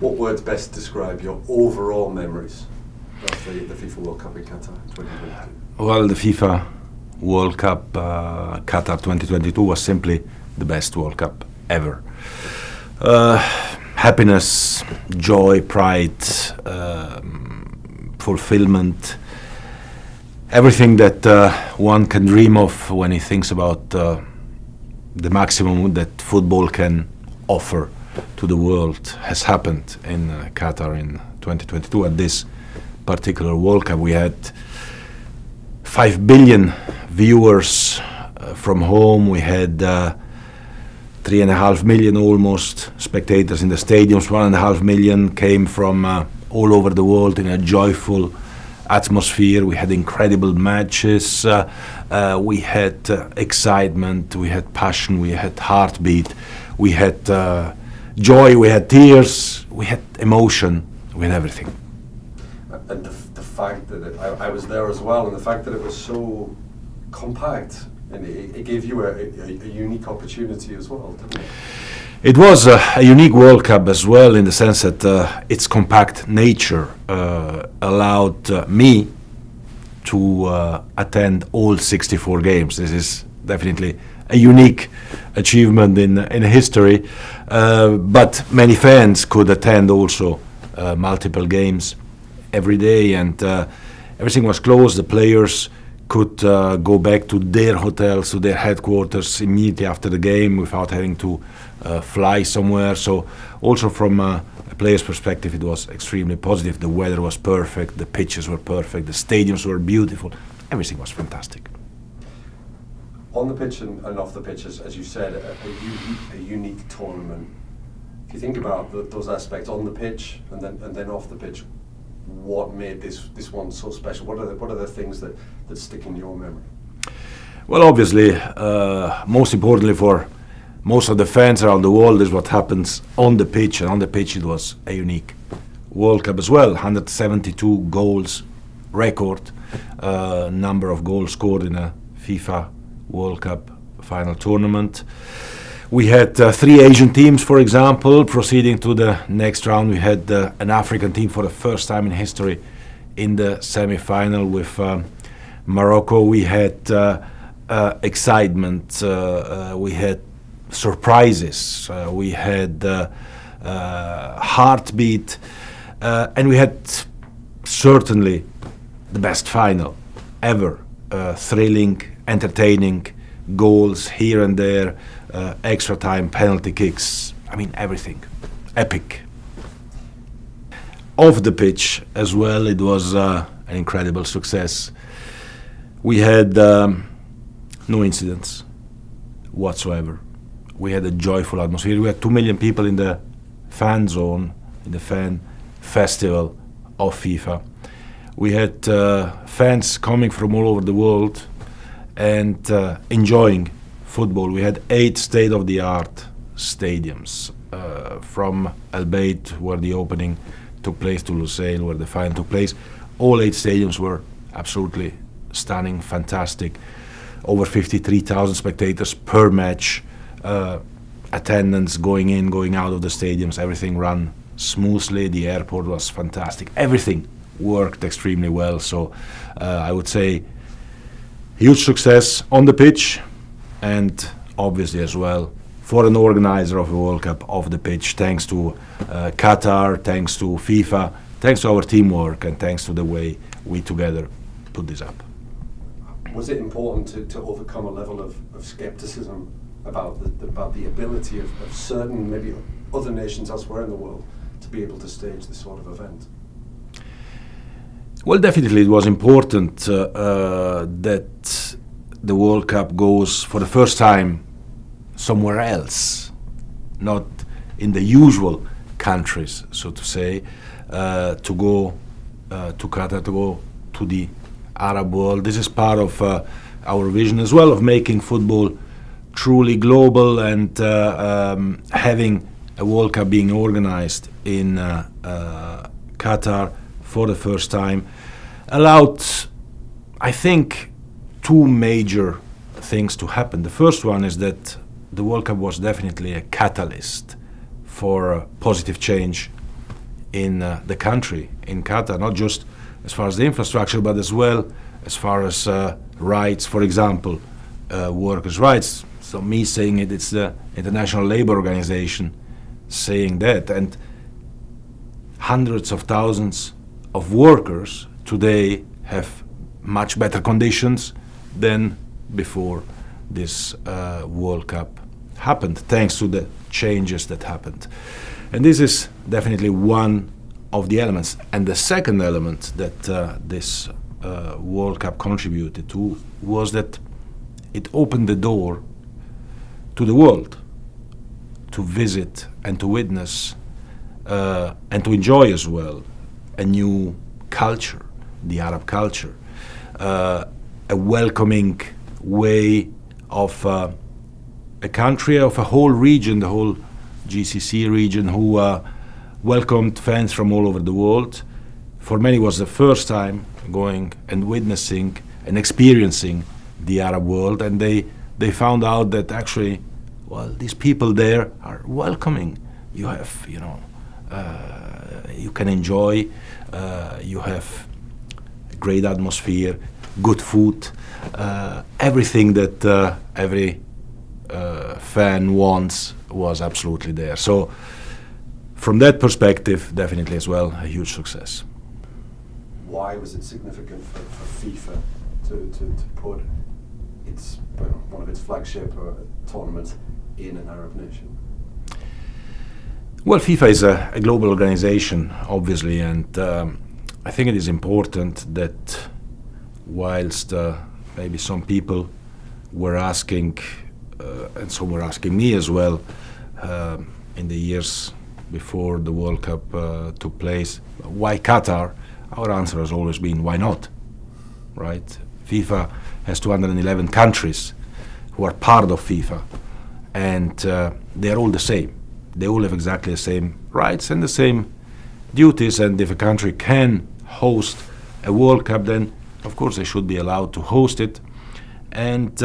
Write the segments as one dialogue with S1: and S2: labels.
S1: What words best describe your overall memories of the FIFA World Cup in Qatar 2022?
S2: Well, the FIFA World Cup Qatar 2022 was simply the best World Cup ever. Happiness, joy, pride, fulfillment, everything that one can dream of when he thinks about the maximum that football can offer to the world has happened in Qatar in 2022. At this particular World Cup, we had 5 billion viewers from home. We had 3.5 million almost spectators in the stadiums. 1.5 million came from all over the world in a joyful atmosphere. We had incredible matches. We had excitement. We had passion. We had heartbeat. We had joy. We had tears. We had emotion. We had everything.
S1: And the fact that I was there as well, and the fact that it was so compact, and it gave you a unique opportunity as well, didn't it?
S2: It was a unique World Cup as well, in the sense that its compact nature allowed me to attend all 64 games. This is definitely a unique achievement in history, but many fans could attend also multiple games every day, and everything was closed. The players could go back to their hotels, to their headquarters immediately after the game without having to fly somewhere. So also from a player's perspective, it was extremely positive. The weather was perfect, the pitches were perfect, the stadiums were beautiful, everything was fantastic.
S1: On the pitch and off the pitch, as you said, a unique tournament. If you think about those aspects on the pitch and then off the pitch, what made this one so special? What are the things that stick in your memory?
S2: Well, obviously, most importantly for most of the fans around the world is what happens on the pitch, and on the pitch it was a unique World Cup as well. 172 goals record, number of goals scored in a FIFA World Cup final tournament. We had 3 Asian teams, for example, proceeding to the next round. We had an African team for the first time in history in the semi-final with Morocco. We had excitement, we had surprises, we had heartbeat, and we had certainly the best final ever. Thrilling, entertaining, goals here and there, extra time, penalty kicks, I mean everything, epic. Off the pitch as well, it was an incredible success. We had no incidents whatsoever. We had a joyful atmosphere. We had 2 million people in the fan zone, in the fan festival of FIFA. We had fans coming from all over the world and enjoying football. We had 8 state-of-the-art stadiums, from Al Bayt, where the opening took place, to Lusail, where the final took place. All 8 stadiums were absolutely stunning, fantastic. Over 53,000 spectators per match. Attendance going in, going out of the stadiums, everything ran smoothly. The airport was fantastic. Everything worked extremely well. So I would say huge success on the pitch, and obviously as well for an organizer of a World Cup off the pitch, thanks to Qatar, thanks to FIFA, thanks to our teamwork, and thanks to the way we together put this up.
S1: Was it important to overcome a level of skepticism about the ability of certain, maybe other nations elsewhere in the world, to be able to stage this sort of event?
S2: Well, definitely it was important that the World Cup goes for the first time somewhere else, not in the usual countries, so to say, to go to Qatar, to go to the Arab world. This is part of our vision as well, of making football truly global, and having a World Cup being organized in Qatar for the first time allowed, I think, 2 major things to happen. The first one is that the World Cup was definitely a catalyst for positive change in the country, in Qatar, not just as far as the infrastructure, but as well as far as rights, for example, workers' rights. So me saying it, it's the International Labour Organization saying that. And hundreds of thousands of workers today have much better conditions than before this World Cup happened, thanks to the changes that happened. And this is definitely one of the elements. And the second element that this World Cup contributed to was that it opened the door to the world to visit and to witness and to enjoy as well a new culture, the Arab culture, a welcoming way of a country, of a whole region, the whole GCC region, who welcomed fans from all over the world. For many, it was the first time going and witnessing and experiencing the Arab world, and they found out that actually, well, these people there are welcoming. You have, you can enjoy. You have a great atmosphere, good food, everything that every fan wants was absolutely there. So from that perspective, definitely as well, a huge success.
S1: Why was it significant for FIFA to put its one of its flagship tournaments in an Arab nation?
S2: Well, FIFA is a global organization, obviously, and I think it is important that whilst maybe some people were asking, and some were asking me as well, in the years before the World Cup took place, why Qatar? Our answer has always been, why not? Right? FIFA has 211 countries who are part of FIFA, and they're all the same. They all have exactly the same rights and the same duties, and if a country can host a World Cup, then of course they should be allowed to host it. And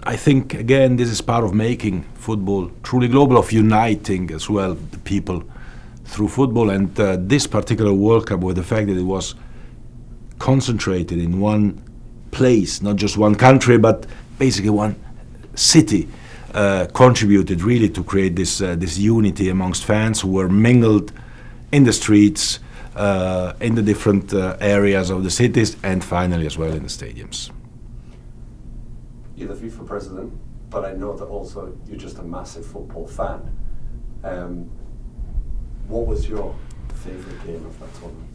S2: I think, again, this is part of making football truly global, of uniting as well the people through football. And this particular World Cup, with the fact that it was concentrated in one place, not just one country, but basically one city, contributed really to create this unity amongst fans who were mingled in the streets, in the different areas of the cities, and finally as well in the stadiums.
S1: You're the FIFA president, but I know that also you're just a massive football fan. What was your favourite game of that tournament?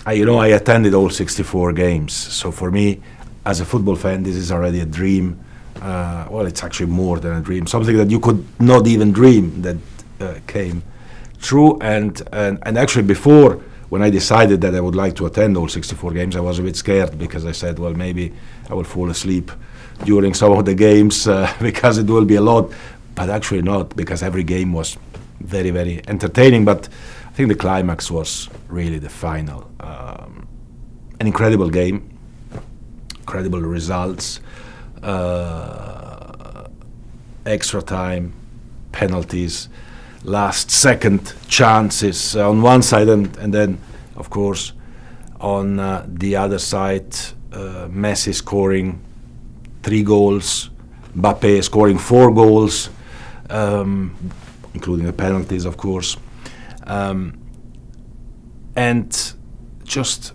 S2: I attended all 64 games, so for me, as a football fan, this is already a dream. Well, it's actually more than a dream, something that you could not even dream that came true. And actually, before, when I decided that I would like to attend all 64 games, I was a bit scared, because I said, well, maybe I will fall asleep during some of the games because it will be a lot, but actually not, because every game was very, very entertaining. But I think the climax was really the final. An incredible game, incredible results, extra time, penalties, last second chances on one side, and then of course on the other side, Messi scoring 3 goals, Mbappe scoring 4 goals, including the penalties, of course, and just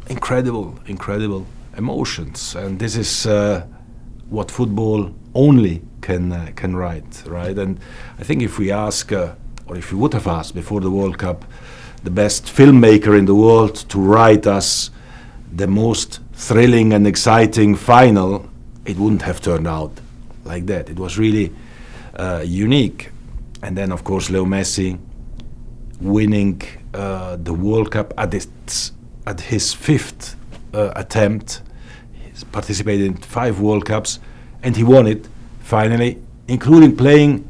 S2: incredible emotions. And this is what football only can write, right? And I think if we ask, or if we would have asked before the World Cup, the best filmmaker in the world to write us the most thrilling and exciting final, it wouldn't have turned out like that. It was really unique. And then, of course, Leo Messi winning the World Cup at his 5th attempt. He's participated in 5 World Cups, and he won it finally, including playing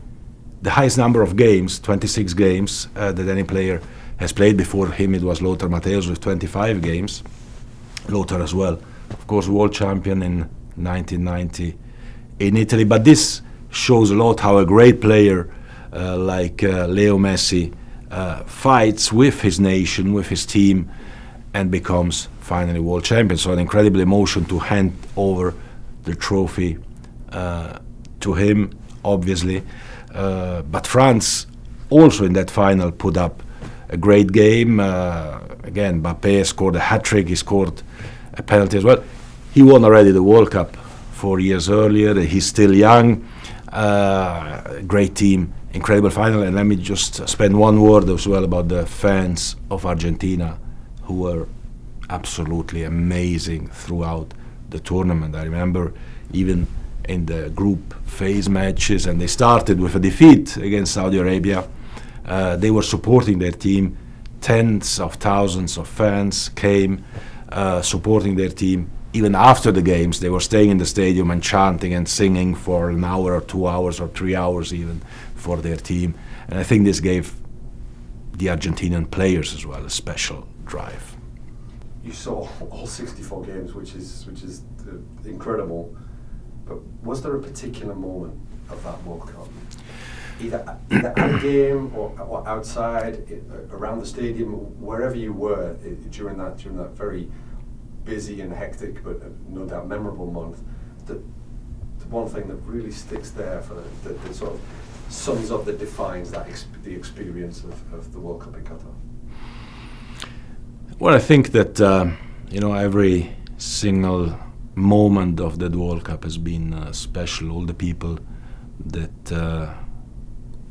S2: the highest number of games, 26 games, that any player has played. Before him it was Lothar Matthäus with 25 games. Lothar as well, of course, world champion in 1990 in Italy. But this shows a lot how a great player like Leo Messi fights with his nation, with his team, and becomes finally world champion. So an incredible emotion to hand over the trophy to him, obviously. But France also in that final put up a great game. Again, Mbappé scored a hat-trick, he scored a penalty as well. He won already the World Cup 4 years earlier. He's still young. Great team, incredible final. And let me just spend one word as well about the fans of Argentina, who were absolutely amazing throughout the tournament. I remember even in the group phase matches, and they started with a defeat against Saudi Arabia. They were supporting their team. Tens of thousands of fans came supporting their team. Even after the games, they were staying in the stadium and chanting and singing for an hour or 2 hours or 3 hours even for their team. And I think this gave the Argentinian players as well a special drive.
S1: You saw all 64 games, which is incredible. But was there a particular moment of that World Cup, either at game or outside, around the stadium, wherever you were during that very busy and hectic, but no doubt memorable month? The one thing that really sticks there for that sort of sums up, that defines the experience of the World Cup in Qatar.
S2: Well, I think that every single moment of that World Cup has been special. All the people that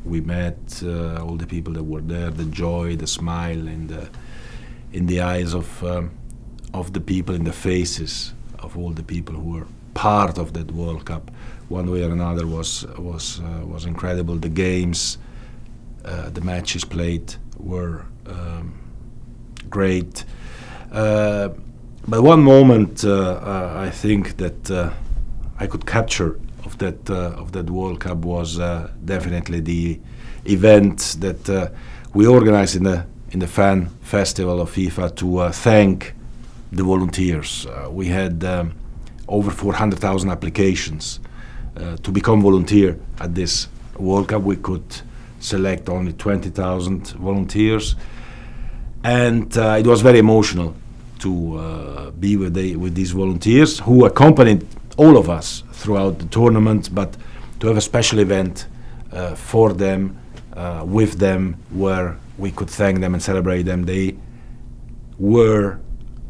S2: we met, all the people that were there, the joy, the smile in the eyes of the people, in the faces of all the people who were part of that World Cup, one way or another, was incredible. The games, the matches played were great. But one moment I think that I could capture of that World Cup was definitely the event that we organized in the fan festival of FIFA to thank the volunteers. We had over 400,000 applications to become volunteer at this World Cup. We could select only 20,000 volunteers, and it was very emotional to be with these volunteers who accompanied all of us throughout the tournament, but to have a special event for them, with them, where we could thank them and celebrate them. They were,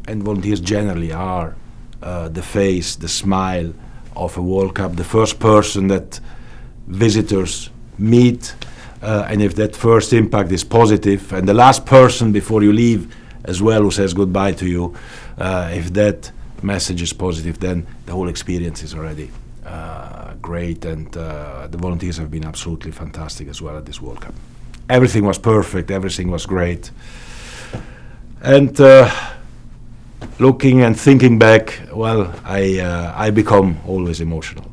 S2: and volunteers generally are, the face, the smile of a World Cup, the first person that visitors meet, and if that first impact is positive, and the last person before you leave as well who says goodbye to you, if that message is positive, then the whole experience is already great, and the volunteers have been absolutely fantastic as well at this World Cup. Everything was perfect, everything was great, and looking and thinking back, well, I become always emotional.